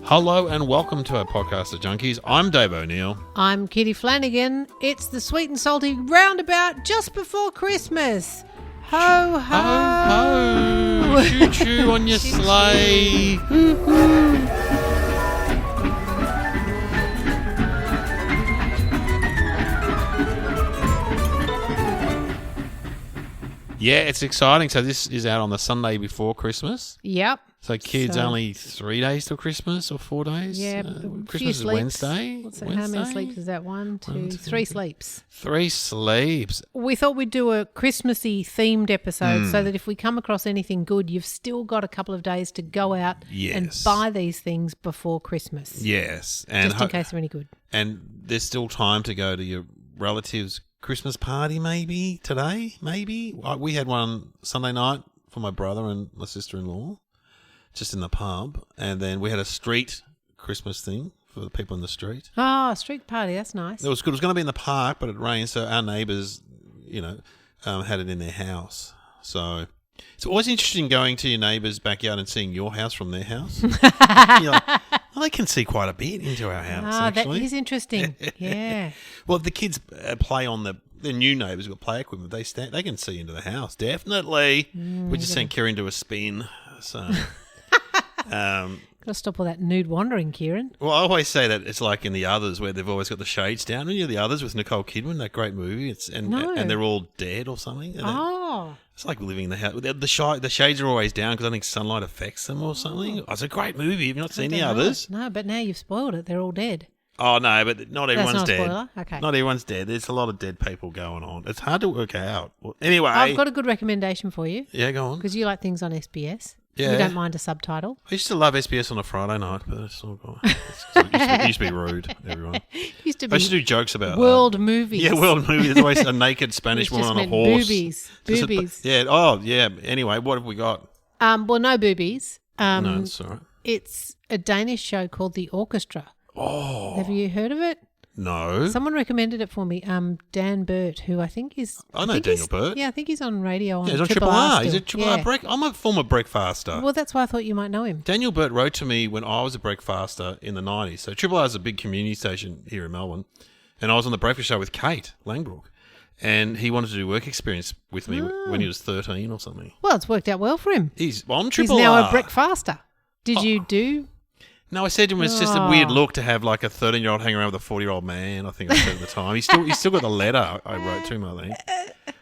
Hello and welcome to our podcast, The Junkies. I'm Dave O'Neill. I'm Kitty Flanagan. It's the sweet and salty roundabout just before Christmas. Ho, ho. Ho, ho. Choo choo on your sleigh. Yeah, it's exciting. So this is out on the Sunday before Christmas. Yep. So kids, only 3 days till Christmas or 4 days? Yeah. Christmas is Wednesday. What's that? How many sleeps is that? 1, 2, 3 sleeps. 3 sleeps. We thought we'd do a Christmassy themed episode so that if we come across anything good, you've still got a couple of days to go out and buy these things before Christmas. Yes. And just in case they're any good. And there's still time to go to your relatives' Christmas party maybe today, maybe. We had one Sunday night for my brother and my sister-in-law, just in the pub. And then we had a street Christmas thing for the people in the street. Oh, a street party, that's nice. It was good. It was going to be in the park, but it rained, so our neighbours, had it in their house. So it's always interesting going to your neighbour's backyard and seeing your house from their house. You're like, well, they can see quite a bit into our house, actually. That is interesting. Yeah. Well, the kids play on the new neighbours got play equipment. They can see into the house, definitely. We just sent Kieran to a spin. So, got to stop all that nude wandering, Kieran. Well, I always say that it's like in The Others where they've always got the shades down. And The Others with Nicole Kidman, that great movie. And they're all dead or something. It's like living in the house. The shades are always down because I think sunlight affects them or something. Oh, it's a great movie. Have you not seen The Others? No, but now you've spoiled it. They're all dead. Oh, no, but not everyone's dead. That's not a spoiler? Okay. Not everyone's dead. There's a lot of dead people going on. It's hard to work out. Well, anyway. I've got a good recommendation for you. Yeah, go on. Because you like things on SBS. Yeah. You don't mind a subtitle. I used to love SBS on a Friday night, but it's all gone. It used to be rude, everyone. I used to do jokes about world movies. Yeah, world movies. There's always a naked Spanish woman on a horse. Boobies. Yeah. Oh, yeah. Anyway, what have we got? Well, no boobies. No, it's all right. It's a Danish show called The Orchestra. Oh. Have you heard of it? No. Someone recommended it for me. Dan Burt, who I think is... I know Daniel Burt. Yeah, I think he's on radio on he's on Triple R. He's a Triple R break. I'm a former breakfaster. Well, that's why I thought you might know him. Daniel Burt wrote to me when I was a breakfaster in the 90s. So Triple R is a big community station here in Melbourne. And I was on the breakfast show with Kate Langbrook. And he wanted to do work experience with me when he was 13 or something. Well, it's worked out well for him. He's on Triple R. He's now a breakfaster. Did you do... No, I said to him, it's just a weird look to have like a 13-year-old hanging around with a 40-year-old man, I think I said at the time. He's still got the letter I wrote to him, I think.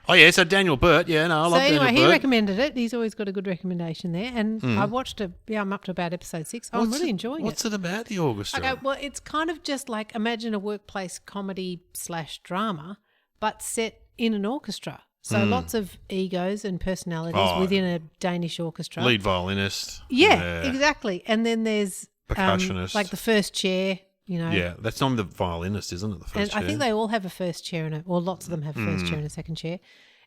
Oh, yeah, so Daniel Burt. Yeah, no, I love Daniel Burt. So anyway, he recommended it. He's always got a good recommendation there. And I watched it. Yeah, I'm up to about episode 6. I'm really enjoying it. What's it about, The Orchestra? Okay, well, it's kind of just like imagine a workplace comedy/drama, but set in an orchestra. So lots of egos and personalities within a Danish orchestra. Lead violinist. Yeah, exactly. And then there's... percussionist. like the first chair, Yeah, that's not the violinist, isn't it? The first chair. I think they all have a first chair lots of them have a first chair and a second chair.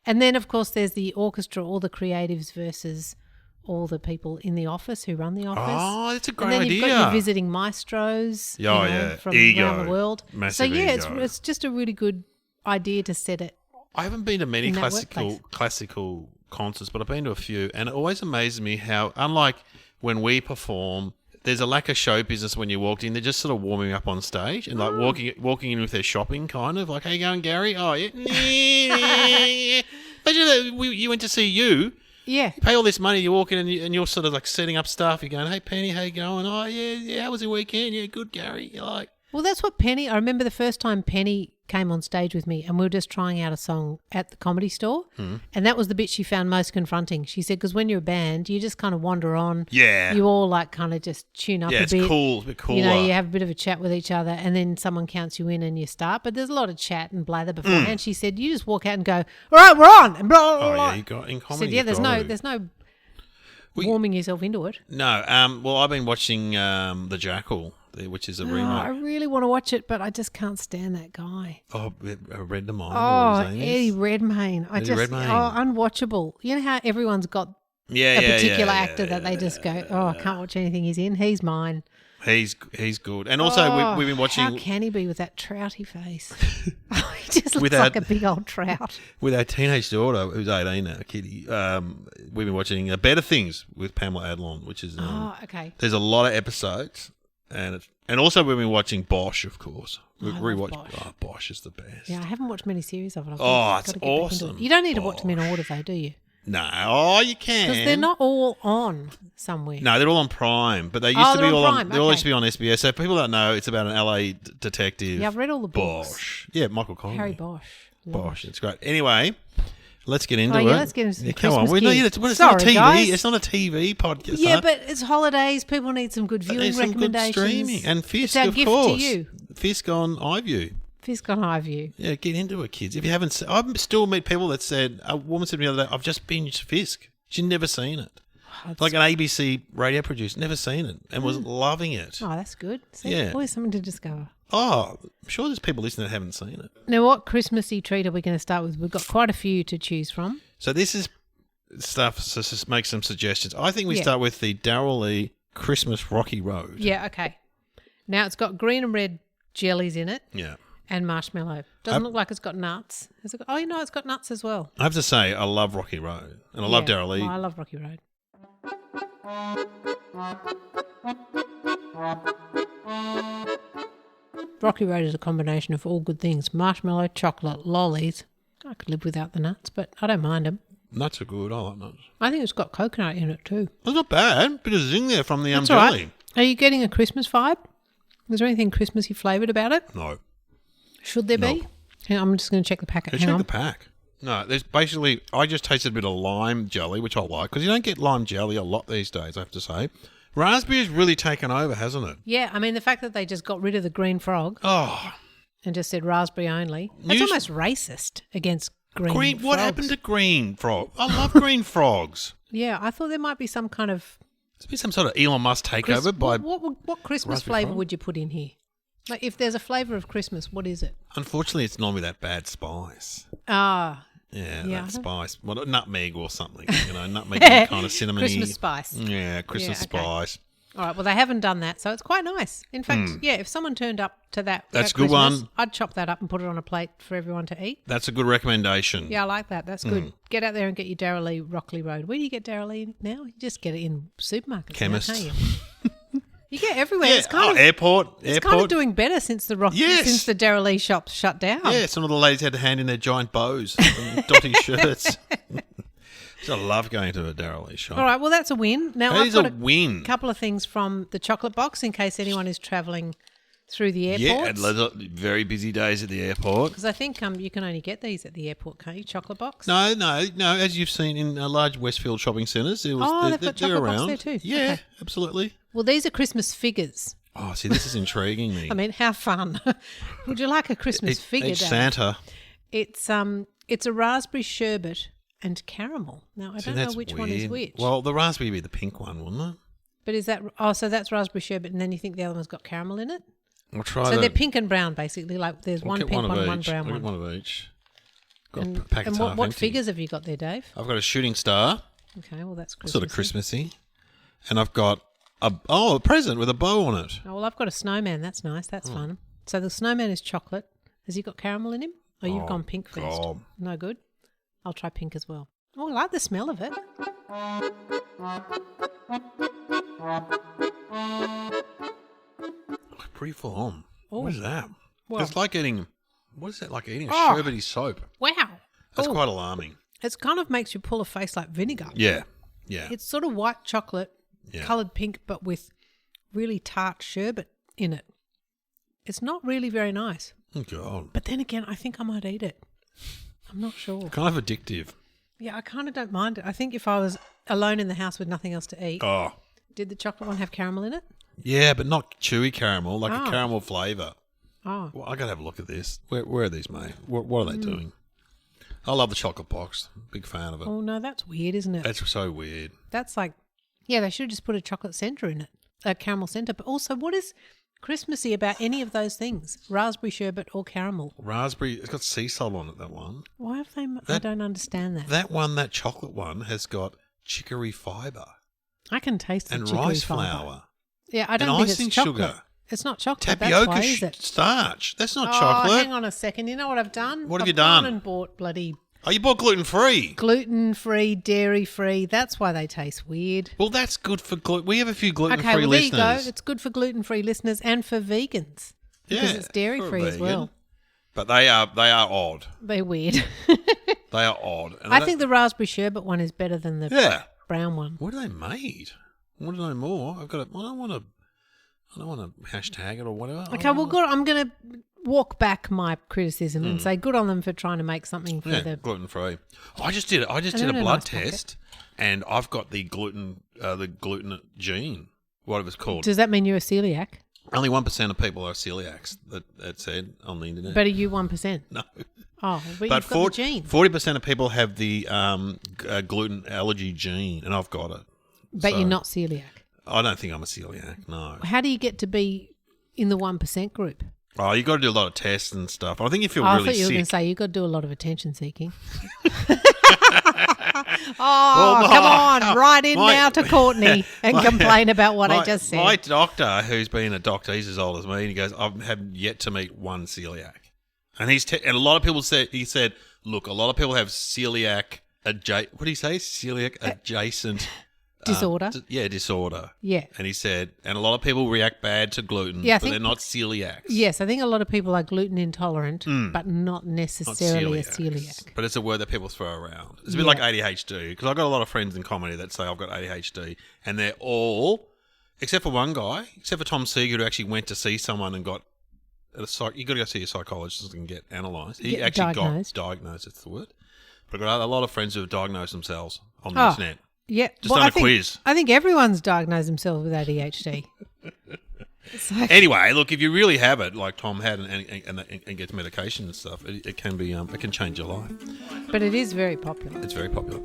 And then, of course, there's the orchestra, all the creatives versus all the people in the office who run the office. Oh, that's a great idea. And then idea. you've got your visiting maestros from around the world. Massive it's just a really good idea to set it. I haven't been to many classical concerts, but I've been to a few, and it always amazes me how, unlike when we perform, there's a lack of show business when you walked in. They're just sort of warming up on stage and like walking in with their shopping, kind of like, "How you going, Gary? Oh, yeah." Imagine you went to see you. Yeah. You pay all this money, you walk in and you're sort of like setting up stuff. You're going, "Hey, Penny, how you going? Oh, yeah. How was your weekend? Yeah, good, Gary." You're like, well, that's what Penny... I remember the first time Penny came on stage with me and we were just trying out a song at the Comedy Store and that was the bit she found most confronting. She said, because when you're a band, you just kind of wander on. Yeah. You all like kind of just tune up a bit. Yeah, it's cool. It's a bit cooler. You have a bit of a chat with each other and then someone counts you in and you start. But there's a lot of chat and blather beforehand. She said, you just walk out and go, "All right, we're on." And blah, blah, blah. Oh, yeah, you got in comedy. She said, yeah, there's no warming yourself into it. No. Well, I've been watching The Jackal, which is a remake. I really want to watch it, but I just can't stand that guy. Oh, Redmayne. Oh, Eddie Redmayne. Redmayne. Unwatchable. You know how everyone's got a particular actor that they just go, "Oh, I can't watch anything he's in. He's mine." He's good. And also we've been watching... How can he be with that trouty face? He just looks like a big old trout. With our teenage daughter, who's 18 now, Kitty, we've been watching Better Things with Pamela Adlon, which is... okay. There's a lot of episodes And also we've been watching Bosch, of course. We've I love rewatched. Bosch. Oh, Bosch is the best. Yeah, I haven't watched many series of it. Oh, it's awesome. You don't need to watch them in order, though, do you? No, you can. Because they're not all on somewhere. No, they're all on Prime, but they used to be all Prime. on. They all Okay. used to be on SBS. So if people don't know, it's about an LA detective. Yeah, I've read all the books. Bosch. Yeah, Michael Collins. Harry Bosch. Love Bosch. It's great. Anyway, let's get into Oh, it. yeah, let's get into some come on. Christmas We need gifts. it. It's not a Sorry, TV. guys. It's not a TV podcast. Yeah, but it's holidays. People need some good viewing there's some good recommendations. streaming. And Fisk, it's our of gift course. to you. Fisk on iView. Fisk on iView. Yeah, get into it, kids. If you haven't, I've still met people that said, a woman said to me the other day, I've just binged Fisk. She'd never seen it. Like an ABC radio producer, never seen it and was loving it. Oh, that's good. See, Yeah. always something to discover. Oh, I'm sure there's people listening that haven't seen it. Now, what Christmassy treat are we going to start with? We've got quite a few to choose from. So this is stuff, so just make some suggestions. I think we Yeah. start with the Darryl Lee Christmas Rocky Road. Yeah, okay. Now, it's got green and red jellies in it Yeah. and marshmallow. Doesn't look like it's got nuts. Has it got, oh, you know, it's got nuts as well. I have to say, I love Rocky Road. And I love Yeah. Darryl Lee. Oh, I love Rocky Road. Rocky Road is a combination of all good things. Marshmallow, chocolate, lollies. I could live without the nuts, but I don't mind them. Nuts are good. I like nuts. I think it's got coconut in it too. That's not bad. Bit of zing there from the That's jelly. all right. Are you getting a Christmas vibe? Is there anything Christmassy flavoured about it? No. Should there be? No. Hang on, I'm just going to check the packet. Hang Check on. the pack. No, there's basically, I just tasted a bit of lime jelly, which I like, because you don't get lime jelly a lot these days, I have to say. Raspberry has really taken over, hasn't it? Yeah, I mean, the fact that they just got rid of the green frog Oh, and just said raspberry only, that's almost racist against green what frogs. happened to green frog? I love green frogs. Yeah, I thought there might be some kind of... There's been some sort of Elon Musk takeover by... What Christmas raspberry flavour frog? would you put in here? Like, if there's a flavour of Christmas, what is it? Unfortunately, it's normally that bad spice. Ah, Yeah, Yeah, I that don't- spice. Well, nutmeg or something, nutmeg and kind of cinnamon Christmas spice. Yeah, Christmas Yeah, okay. spice. All right, well, they haven't done that, so it's quite nice. In fact, yeah, if someone turned up to that That's at a good Christmas, one. I'd chop that up and put it on a plate for everyone to eat. That's a good recommendation. Yeah, I like that. That's good. Get out there and get your Darryl Lee Rockley Road. Where do you get Darryl Lee now? You just get it in supermarkets. Chemists. Now, can't you? You get everywhere. Yeah, It's kind of airport. it's kind of doing better since the Yes. since the Darryl Lee shops shut down. Yeah, some of the ladies had to hand in their giant bows and dotty shirts. So I love going to a Darryl Lee shop. All right, well that's a win. Now That I've is got a win. couple of things from the chocolate box in case anyone is travelling through the Yeah, airports. and very busy days at the airport. Because I think you can only get these at the airport, can't you? Chocolate box. No. As you've seen in large Westfield shopping centres, they've they've got they're chocolate box around. there too. Yeah, Okay. absolutely. Well, these are Christmas figures. Oh, see, this is intriguing me. I mean, how fun! Would you like a Christmas figure? Each Dave? Santa. It's a raspberry sherbet and caramel. Now I See, don't know that's which one is weird. which. Well, the raspberry would be the pink one, wouldn't it? But is that so? That's raspberry sherbet, and then you think the other one's got caramel in it. I'll try So the, they're pink and brown, basically. Like there's I'll one get pink one, of one each. brown I'll get one. one of each. Got a And, packet's and half what empty. figures have you got there, Dave? I've got a shooting star, Okay, well that's Christmas. sort of Christmassy, and I've got a present with a bow on it. Oh, well, I've got a snowman. That's nice. That's fun. So the snowman is chocolate. Has he got caramel in him? Oh, you've gone pink first. God. No good. I'll try pink as well. Oh, I like the smell of it. Pretty full on. Oh. What is that? Well- It's like eating. What is that? Like eating a Oh. sherbety soap. Wow. That's Oh, quite alarming. it kind of makes you pull a face like vinegar. Yeah. Yeah. It's sort of white chocolate, Yeah. coloured pink, but with really tart sherbet in it. It's not really very nice. Oh, God. But then again, I think I might eat it. I'm not sure. Kind of addictive. Yeah, I kind of don't mind it. I think if I was alone in the house with nothing else to eat, Oh. did the chocolate one have caramel in it? Yeah, but not chewy caramel, like Oh. a caramel flavour. Oh, Well, I got to have a look at this. Where are these made? What are they Hmm. doing? I love the chocolate box. Big fan of it. oh no, that's weird, isn't it? That's so weird. That's like, yeah, they should have just put a chocolate centre in it, a caramel centre. But also, what is Christmassy about any of those things? Raspberry sherbet or caramel? Raspberry, it's got sea salt on it, that one. Why have they? I That- don't understand that. That chocolate one has got chicory fibre I can taste the and chicory rice fibre. flour Yeah, I don't and think icing it's chocolate. sugar. It's not chocolate. Tapioca That's why, is it? starch. That's not Oh, chocolate. hang on a second. You know what I've done? What have I've you done? gone and bought bloody Oh, you bought gluten-free. Gluten-free, dairy-free. That's why they taste weird. Well, that's good for gluten. We have a few gluten-free Okay, well, there you listeners. go. It's good for gluten-free listeners and for vegans. Because Yeah, it's dairy-free for a as well. vegan. But they are odd. They're weird. They are odd. And I think the raspberry sherbet one is better than the brown one. What are they made? I want to know more. I don't want to hashtag it or whatever. Okay, well, good. I'm going to walk back my criticism and say good on them for trying to make something for the gluten free. I just did a blood test, and I've got the gluten gene, whatever it's called. Does that mean you're a celiac? Only 1% of people are celiacs. That said on the internet. But are you 1%? No. Oh, but you've got the gene. 40% of people have the gluten allergy gene, and I've got it. But you're not celiac. I don't think I'm a celiac. No. How do you get to be in the 1% group? Oh, you got to do a lot of tests and stuff. I think if you're I really thought you were sick. going to say you got to do a lot of attention seeking. Come on, write in now to Courtney and complain about what I just said. My doctor, who's been a doctor, he's as old as me, and he goes, I have yet to meet one celiac. And and a lot of people he said, look, a lot of people have celiac what do you say? Celiac adjacent disorder. Disorder. Yeah. And he said, and a lot of people react bad to gluten, but they're not celiacs. Yes, I think a lot of people are gluten intolerant, but not necessarily a celiac. But it's a word that people throw around. It's a bit like ADHD, because I've got a lot of friends in comedy that say I've got ADHD, and they're all, except for one guy, except for Tom Seeger, who actually went to see someone and got, you got to go see a psychologist and get analysed. He actually got diagnosed, that's the word. But I've got a lot of friends who have diagnosed themselves on the internet. Yeah, just done a quiz. I think everyone's diagnosed themselves with ADHD. Anyway, look, if you really have it, like Tom had, and gets medication and stuff, it can be it can change your life. But it is very popular. It's very popular.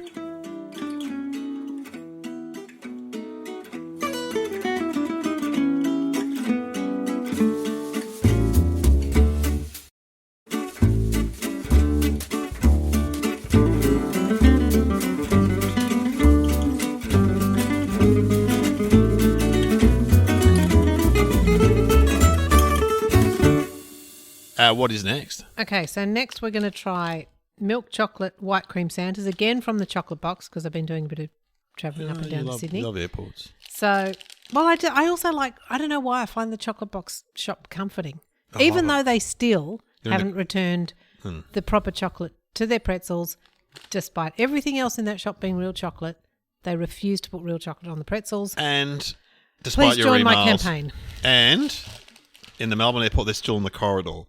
What is next? Okay, so next we're going to try milk chocolate white cream Santas, again from the chocolate box, because I've been doing a bit of travelling up and down to Sydney. You love airports. So, well, I also like, I don't know why I find the chocolate box shop comforting. Even though they still haven't returned the proper chocolate to their pretzels, despite everything else in that shop being real chocolate, they refuse to put real chocolate on the pretzels. And despite Please your join emails, my campaign. And in the Melbourne airport, they're still in the corridor.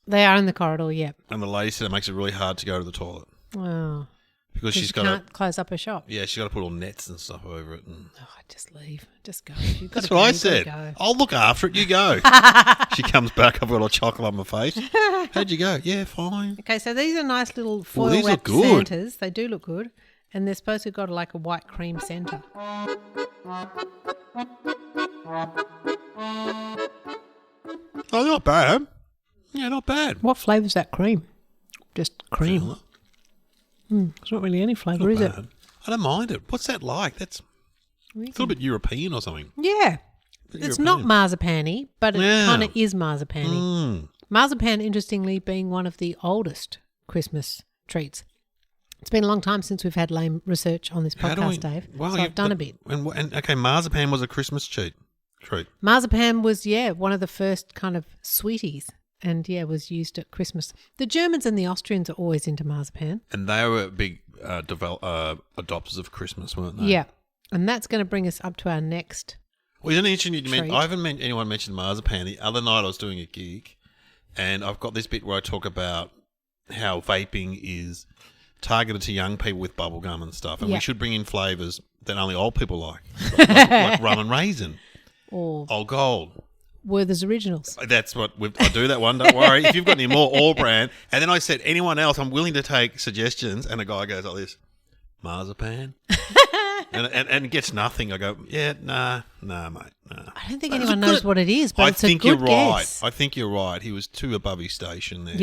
They are in the corridor, yep. And the lady said it makes it really hard to go to the toilet. Oh. Because she can't close up her shop. Yeah, she's got to put all nets and stuff over it. And just leave. Just go. That's what I said. I'll look after it. You go. She comes back. I've got a chocolate on my face. How'd you go? Yeah, fine. Okay, so these are nice little foil wrapped Santas. They do look good. And they're supposed to have got like a white cream centre. Oh, not bad. Yeah, not bad. What flavour's that cream? Just cream. It's not really any flavour, is it? I don't mind it. What's that like? It's a little bit European or something. Yeah. It's not marzipan-y, but it kind of is marzipan-y. Marzipan, interestingly, being one of the oldest Christmas treats. It's been a long time since we've had lame research on this podcast, Dave. Well, so I've done a bit. And okay, marzipan was a Christmas treat. Marzipan was, one of the first kind of sweeties. And, was used at Christmas. The Germans and the Austrians are always into marzipan. And they were big adopters of Christmas, weren't they? Yeah. And that's going to bring us up to our next Well, isn't it interesting? I haven't anyone mentioned marzipan. The other night I was doing a gig, and I've got this bit where I talk about how vaping is targeted to young people with bubblegum and stuff. And we should bring in flavours that only old people like rum and raisin. Or Old Gold. Werther's Originals. That's what I do that one. Don't worry. If you've got any more all brand, and then I said anyone else, I'm willing to take suggestions. And a guy goes like this, marzipan, and gets nothing. I go, nah, mate, nah. I don't think anyone knows what it is, but it's a good you're right. guess. I think you're right. He was too above his station there.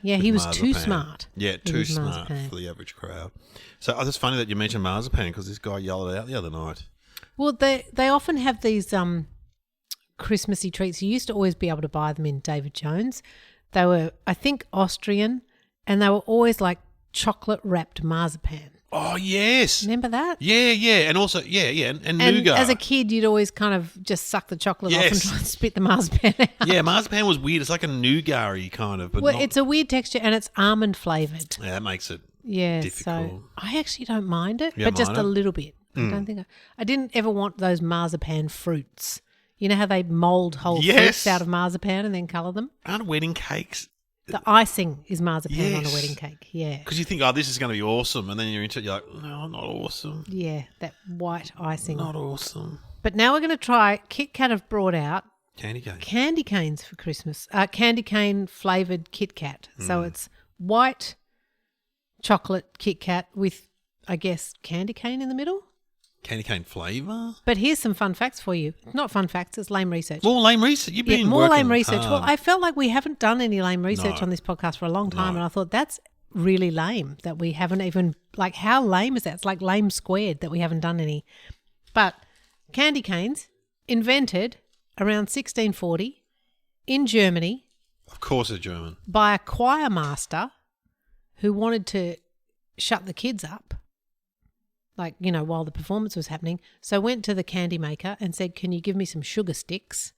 Yeah, he was too smart. Yeah, too smart for the average crowd. So it's funny that you mentioned marzipan because this guy yelled it out the other night. Well, they often have these Christmassy treats. You used to always be able to buy them in David Jones. They were, I think, Austrian, and they were always like chocolate wrapped marzipan. Oh, yes. Remember that? Yeah. And also, and nougat. As a kid, you'd always kind of just suck the chocolate off and Yes. try and spit the marzipan out. Yeah, marzipan was weird. It's like a nougat-y kind of. But Well, not, it's a weird texture and it's almond flavoured. yeah, that makes it Yeah, difficult. so I actually don't mind it, You but don't just mind a it? little bit. I don't think I didn't ever want those marzipan fruits. You know how they mould whole Yes. fruits out of marzipan and then colour them? Aren't wedding cakes? The icing is marzipan on a Yes. wedding cake. Yeah. Because you think, oh, this is going to be awesome. And then you're into it, you're like, no, not awesome. Yeah, that white icing. Not awesome. But now we're going to try, Kit Kat have brought out Candy cane. candy canes for Christmas. Candy cane flavoured Kit Kat. So it's white chocolate Kit Kat with, I guess, candy cane in the middle. Candy cane flavour? But here's some fun facts for you. Not fun facts, it's lame research. More lame research. You've been More working lame research. hard. Well, I felt like we haven't done any lame research No. on this podcast for a long time, No. and I thought that's really lame that we haven't even, like, how lame is that? It's like lame squared that we haven't done any. But candy canes invented around 1640 in Germany Of course it's German. by a choir master who wanted to shut the kids up, like, you know, while the performance was happening. So went to the candy maker and said, can you give me some sugar sticks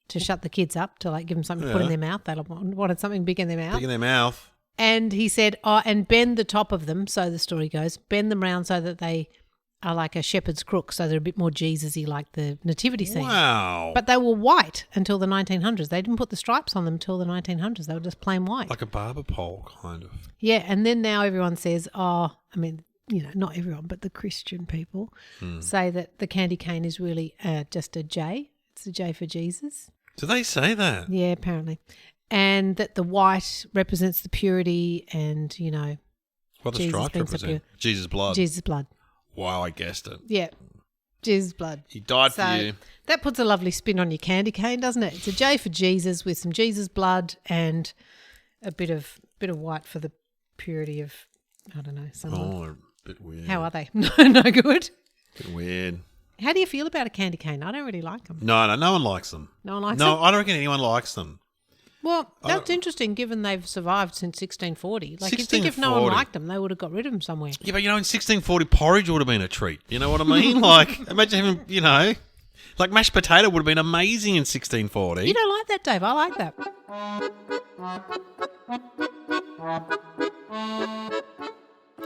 to shut the kids up, to like give them something to put in Yeah. their mouth? They wanted something big in their mouth. Big in their mouth. And he said, oh, and bend the top of them, so the story goes, bend them round so that they are like a shepherd's crook, so they're a bit more Jesus-y, like the nativity scene. Wow. But they were white until the 1900s. They didn't put the stripes on them until the 1900s. They were just plain white. Like a barber pole, kind of. Yeah, and then now everyone says, oh, I mean, you know, not everyone, but the Christian people say that the candy cane is really just a J. It's a J for Jesus. Do they say that? Yeah, apparently. And that the white represents the purity and, you know, What the Jesus stripes being so represent? Jesus' blood. Jesus' blood. Wow, I guessed it. Yeah, Jesus' blood. He died So for you. that puts a lovely spin on your candy cane, doesn't it? It's a J for Jesus with some Jesus blood and a bit of white for the purity of, I don't know, someone. Oh, a bit weird. How are they? No good. Bit weird. How do you feel about a candy cane? I don't really like them. No one likes them. No one likes No, them? I don't reckon anyone likes them. Well, that's interesting given they've survived since 1640. Like, you'd think if no one 1640. liked them, they would have got rid of them somewhere. Yeah, but you know, in 1640, porridge would have been a treat. You know what I mean? Like, imagine having, you know, like mashed potato would have been amazing in 1640. You don't like that, Dave. I like that.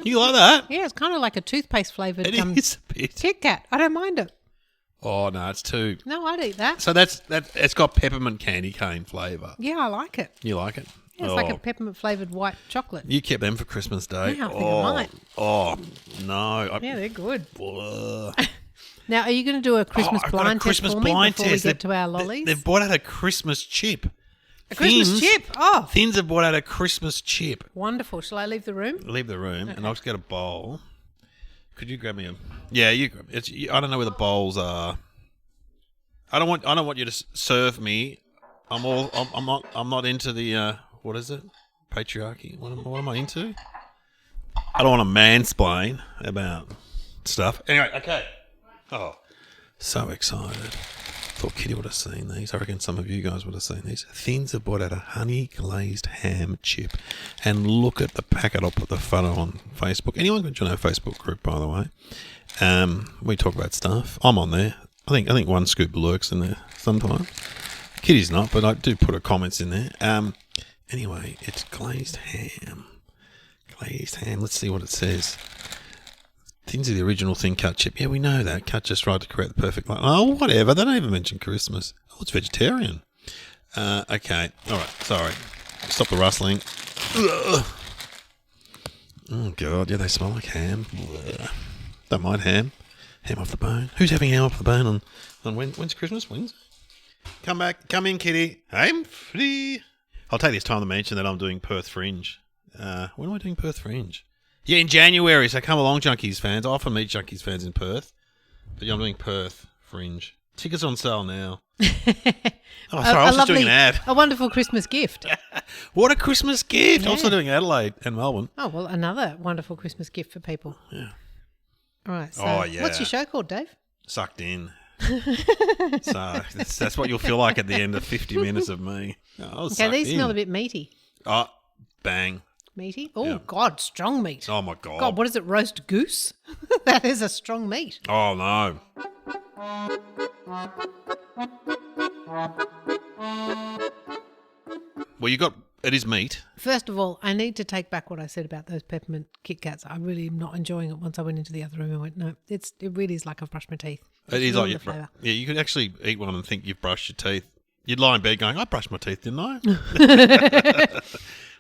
You like that? Yeah, it's kind of like a toothpaste flavoured It is a bit. Kit Kat. I don't mind it. Oh no, it's too. No, I'd eat that. So that. It's got peppermint candy cane flavour. Yeah, I like it. You like it? Yeah, it's like a peppermint flavoured white chocolate. You kept them for Christmas Day. Yeah, I think I might. Oh no. Yeah, they're good. Ugh. Now, are you going to do a Christmas I've got a blind Christmas test for me blind before test. we get to our lollies? They've brought out a Christmas chip. A Christmas chip? Oh, Thins have brought out a Christmas chip. wonderful. Shall I leave the room? Leave the room, and I'll just get a bowl. Could you grab me a? Yeah, you. I don't know where the bowls are. I don't want you to serve me. I'm not into the what is it? Patriarchy. What am I into? I don't want to mansplain about stuff. Anyway, okay. Oh, so excited. Thought Kitty would have seen these. I reckon some of you guys would have seen these. Thins have brought out a honey glazed ham chip. And look at the packet. I'll put the photo on Facebook. Anyone can join our Facebook group, by the way. We talk about stuff. I'm on there. I think One Scoop lurks in there sometimes. Kitty's not, but I do put her comments in there. Anyway, it's glazed ham. Glazed ham. Let's see what it says. Thins are the original thin cut chip. Yeah, we know that. Cut just right to create the perfect line. Oh, whatever. They don't even mention Christmas. Oh, it's vegetarian. Okay. All right. Sorry. Stop the rustling. Ugh. Oh, God. Yeah, they smell like ham. Ugh. Don't mind ham. Ham off the bone. Who's having ham off the bone on when's Christmas? Wednesday? Come back. Come in, Kitty. I'm free. I'll take this time to mention that I'm doing Perth Fringe. When am I doing Perth Fringe? Yeah, in January, so come along, Junkies fans. I often meet Junkies fans in Perth. But yeah, I'm doing Perth Fringe. Tickets on sale now. Oh, sorry, I was just doing an ad. A wonderful Christmas gift. What a Christmas gift. Yeah. I'm also doing Adelaide and Melbourne. Oh, well, another wonderful Christmas gift for people. Yeah. All right. So Oh, yeah. what's your show called, Dave? Sucked in. So that's what you'll feel like at the end of 50 minutes of me. Oh, Okay, these smell a bit meaty. Oh, bang. Meaty. Oh, Yeah. God, strong meat. Oh, my God. God, what is it, roast goose? That is a strong meat. Oh, no. Well, it is meat. First of all, I need to take back what I said about those peppermint Kit Kats. I really am not enjoying it. Once I went into the other room, I went, no, it really is like I've brushed my teeth. It is like the flavour. yeah, you could actually eat one and think you've brushed your teeth. You'd lie in bed going, I brushed my teeth, didn't I?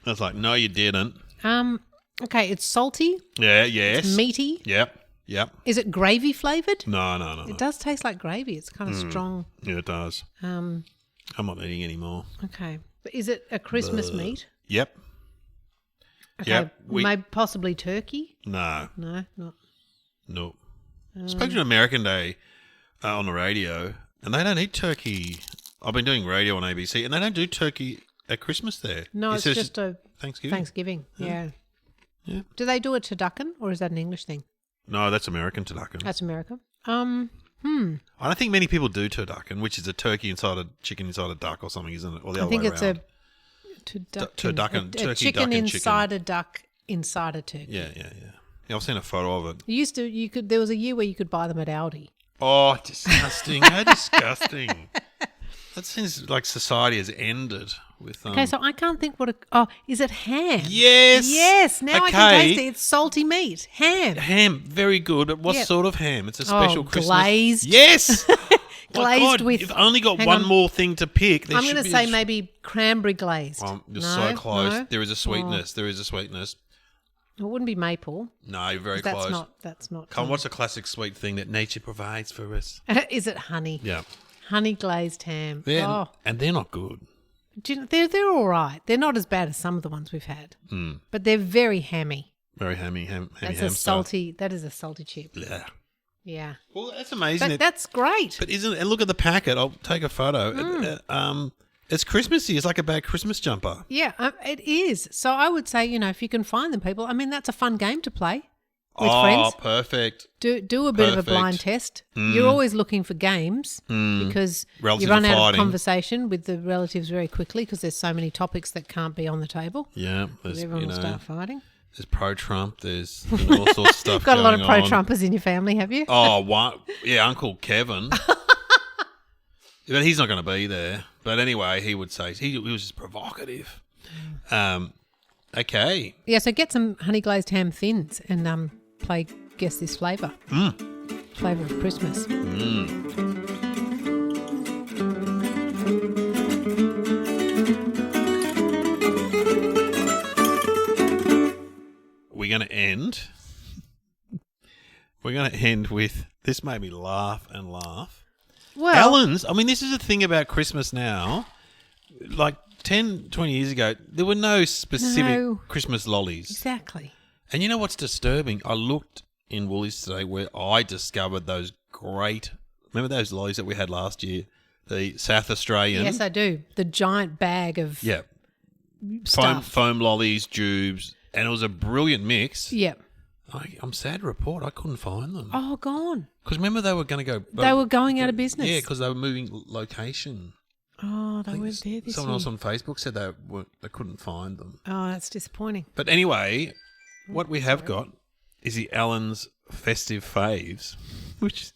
I was like, no, you didn't. Okay, it's salty. Yeah, yes. It's meaty. Yep. Is it gravy flavoured? No. It does taste like gravy. It's kind of strong. Yeah, it does. I'm not eating anymore. Okay. But is it a Christmas meat? Yep. Okay. Yep. Maybe possibly turkey? No. No, not. No. I spoke to an American day on the radio, and they don't eat turkey. I've been doing radio on ABC, and they don't do turkey at Christmas there. No, it's just a Thanksgiving. Yeah. Yeah. Do they do a turducken, or is that an English thing? No, that's American turducken. That's America. I don't think many people do turducken, which is a turkey inside a chicken inside a duck or something, isn't it? Or the other way around. I think it's a turducken. Turkey A chicken duck and inside chicken. a duck inside a turkey. Yeah. I've seen a photo of it. There was a year where you could buy them at Aldi. Oh, disgusting. How disgusting. That seems like society has ended with... Okay, so I can't think is it ham? Yes. Yes, now I Okay. can taste it. It's salty meat. Ham. Ham, very good. But what Yep. sort of ham? It's a special Christmas... glazed. Yes! My Glazed God, with- you've only got hang one on. more thing to pick. I'm going to say maybe cranberry glazed. You're No, so close. no. There is a sweetness. There is a sweetness. It wouldn't be maple. No, you're very That's close. That's not. Come on, what's a classic sweet thing that nature provides for us? Is it honey? Yeah. Honey glazed ham. And they're not good. Do you know, they're all right. They're not as bad as some of the ones we've had, but they're very hammy. Very hammy That's ham a salty. That is a salty chip. Yeah. Yeah, Well, that's amazing. but that's great. But isn't it? And look at the packet. I'll take a photo. It's Christmassy. It's like a bad Christmas jumper. Yeah, it is. So I would say, if you can find them, people. I mean, that's a fun game to play with friends. Perfect. Do a bit of a Perfect. blind test. You're always looking for games because Relatives you run are out fighting. of conversation with the relatives very quickly because there's so many topics that can't be on the table. Yeah. There's, Everyone will start fighting. there's pro-Trump. There's all sorts of stuff Got a lot of going on. pro-Trumpers in your family, have you? Oh, what? Yeah, Uncle Kevin. But he's not going to be there. But anyway, he would say he was just provocative. Okay. Yeah, so get some honey glazed ham thins and play guess this flavour. Flavour of Christmas. We're going to end. We're going to end with this. Made me laugh and laugh. Well, Ellen's. I mean, this is the thing about Christmas now. Like 10, 20 years ago, there were no specific No. Christmas lollies. exactly. And you know what's disturbing? I looked in Woolies today where I discovered those great... Remember those lollies that we had last year? The South Australian... Yes, I do. The giant bag of Yeah. stuff. Foam lollies, jubes. And it was a brilliant mix. Yeah. I'm sad to report I couldn't find them. Oh, gone. Because remember they were going to go... They were going out of business. Yeah, because they were moving location. Oh, I they think weren't there this someone year. else on Facebook said they couldn't find them. Oh, that's disappointing. But anyway, what we have got is the Allen's Festive Faves, which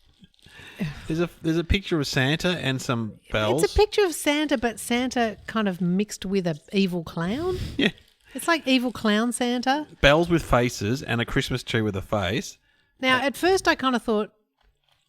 there's a picture of Santa and some bells. It's a picture of Santa, but Santa kind of mixed with an evil clown. Yeah. It's like evil clown Santa. Bells with faces and a Christmas tree with a face. Now, at first I kind of thought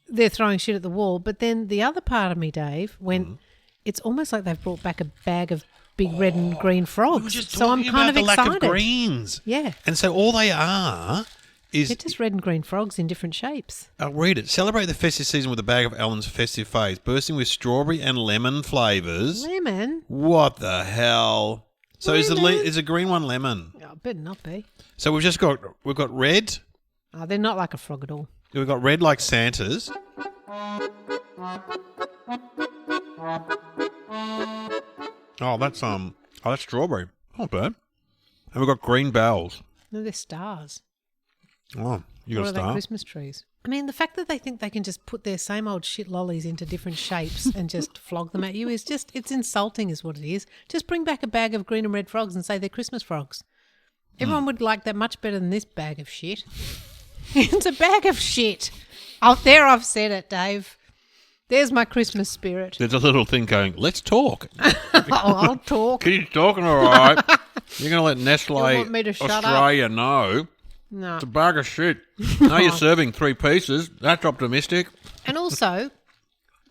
they're throwing shit at the wall, but then the other part of me, Dave, went, it's almost like they've brought back a bag of big red and green frogs. We were just so I'm talking kind about of the excited. lack of greens. Yeah. And so all they are is... They're just red and green frogs in different shapes. I'll read it. Celebrate the festive season with a bag of Allen's Festive Faves, bursting with strawberry and lemon flavours. Lemon? What the hell? So is Lemon? a green one lemon? Oh, better not be. So we've got red. Oh, they're not like a frog at all. We've got red like Santa's. Oh, that's strawberry. Not bad. And we've got green bells. No, they're stars. Oh, you got What a are they, star? Christmas trees? I mean, the fact that they think they can just put their same old shit lollies into different shapes and just flog them at you is just, it's insulting is what it is. Just bring back a bag of green and red frogs and say they're Christmas frogs. Everyone would like that much better than this bag of shit. It's a bag of shit. Out there, I've said it, Dave. There's my Christmas spirit. There's a little thing going, let's talk. I'll talk. Keep talking all right. You're going to let Nestle want me to shut Australia know. No. It's a bag of shit. Now you're serving 3 pieces. That's optimistic. And also,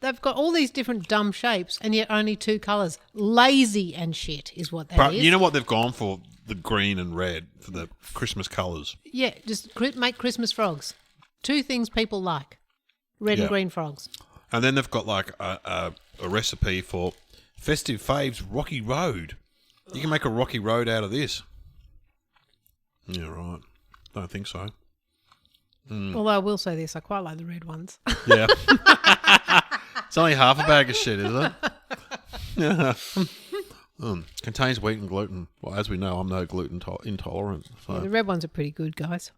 they've got all these different dumb shapes and yet only 2 colours. Lazy and shit is what that But is. you know what they've gone for? The green and red for the Christmas colours. Yeah, just make Christmas frogs. 2 things people like. Red and green frogs. And then they've got like a recipe for festive faves Rocky Road. You can make a Rocky Road out of this. Yeah, right. Don't think so. Although I will say this, I quite like the red ones. Yeah. It's only half a bag of shit, is it? Yeah. Contains wheat and gluten. Well, as we know, I'm no gluten intolerant. So. Yeah, the red ones are pretty good, guys.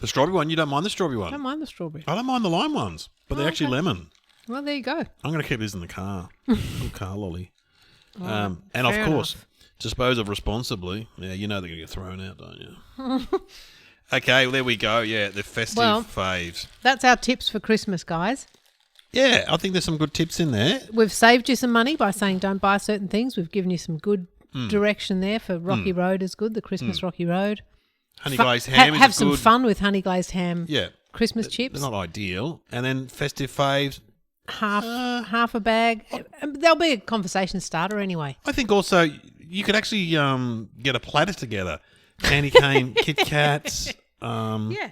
The strawberry one, you don't mind the strawberry one? I don't mind the strawberry. I don't mind the lime ones, but they're actually lemon. Well, there you go. I'm going to keep this in the car. Little car lolly. And of course, dispose of responsibly. Yeah, you know they're going to get thrown out, don't you? Okay, well, there we go. Yeah, the festive faves. That's our tips for Christmas, guys. Yeah, I think there's some good tips in there. We've saved you some money by saying don't buy certain things. We've given you some good direction there for Rocky Road is good, the Christmas Rocky Road. Honey glazed ham is Have good. some fun with honey glazed ham. Yeah. Christmas chips. They're not ideal. And then festive faves. Half a bag. There'll be a conversation starter anyway. I think also you could actually get a platter together. Candy cane, Kit Kats. Yeah.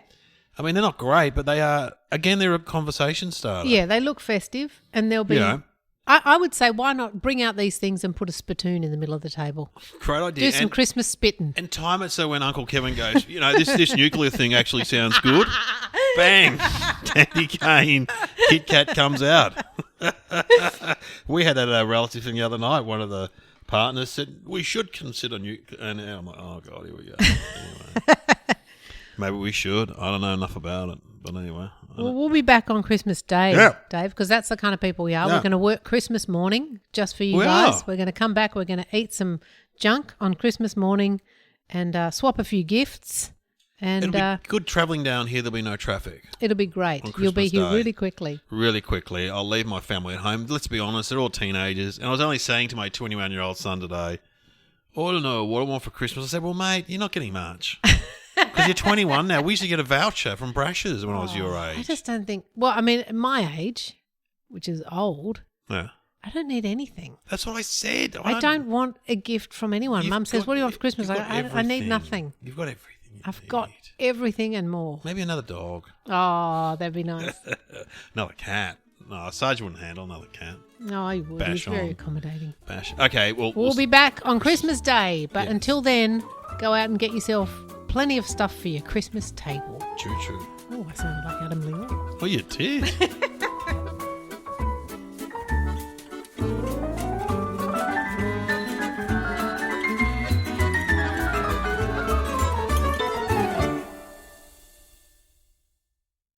I mean, they're not great, but they are, again, they're a conversation starter. Yeah, they look festive and there'll be... You know. I would say why not bring out these things and put a spittoon in the middle of the table. Great idea. Do some Christmas spitting. And time it so when Uncle Kevin goes, you know, this nuclear thing actually sounds good. Bang! Candy cane, Kit Kat comes out. We had that relative thing the other night. One of the partners said, we should consider nuclear. And I'm like, oh, God, here we go. Anyway. Maybe we should. I don't know enough about it. But anyway. Well, we'll be back on Christmas Day, Dave, because that's the kind of people we are. Yeah. We're going to work Christmas morning just for you We guys. are. We're going to come back. We're going to eat some junk on Christmas morning and swap a few gifts. And It'll be good travelling down here. There'll be no traffic. it'll be great. On You'll be Christmas here Day. really quickly. Really quickly. I'll leave my family at home. Let's be honest, they're all teenagers. And I was only saying to my 21-year-old son today, oh, I don't know what I want for Christmas. I said, well, mate, you're not getting much. Because you're 21 now. We used to get a voucher from Brash's when I was your age. I just don't think... Well, I mean, at my age, which is old, Yeah. I don't need anything. That's what I said. I don't want a gift from anyone. You've Mum says, got- what do you want for Christmas? you've got I need everything. nothing. You've got everything you I've need. got everything and more. Maybe another dog. Oh, that'd be nice. Another cat. No, Sarge wouldn't handle another cat. No, you would. Bash He's very on. accommodating. Bash. Okay, well... We'll be back on Christmas Day, but Yes. until then, go out and get yourself plenty of stuff for your Christmas table. Choo-choo. Oh, I sounded like Adam Leon. Oh, you did.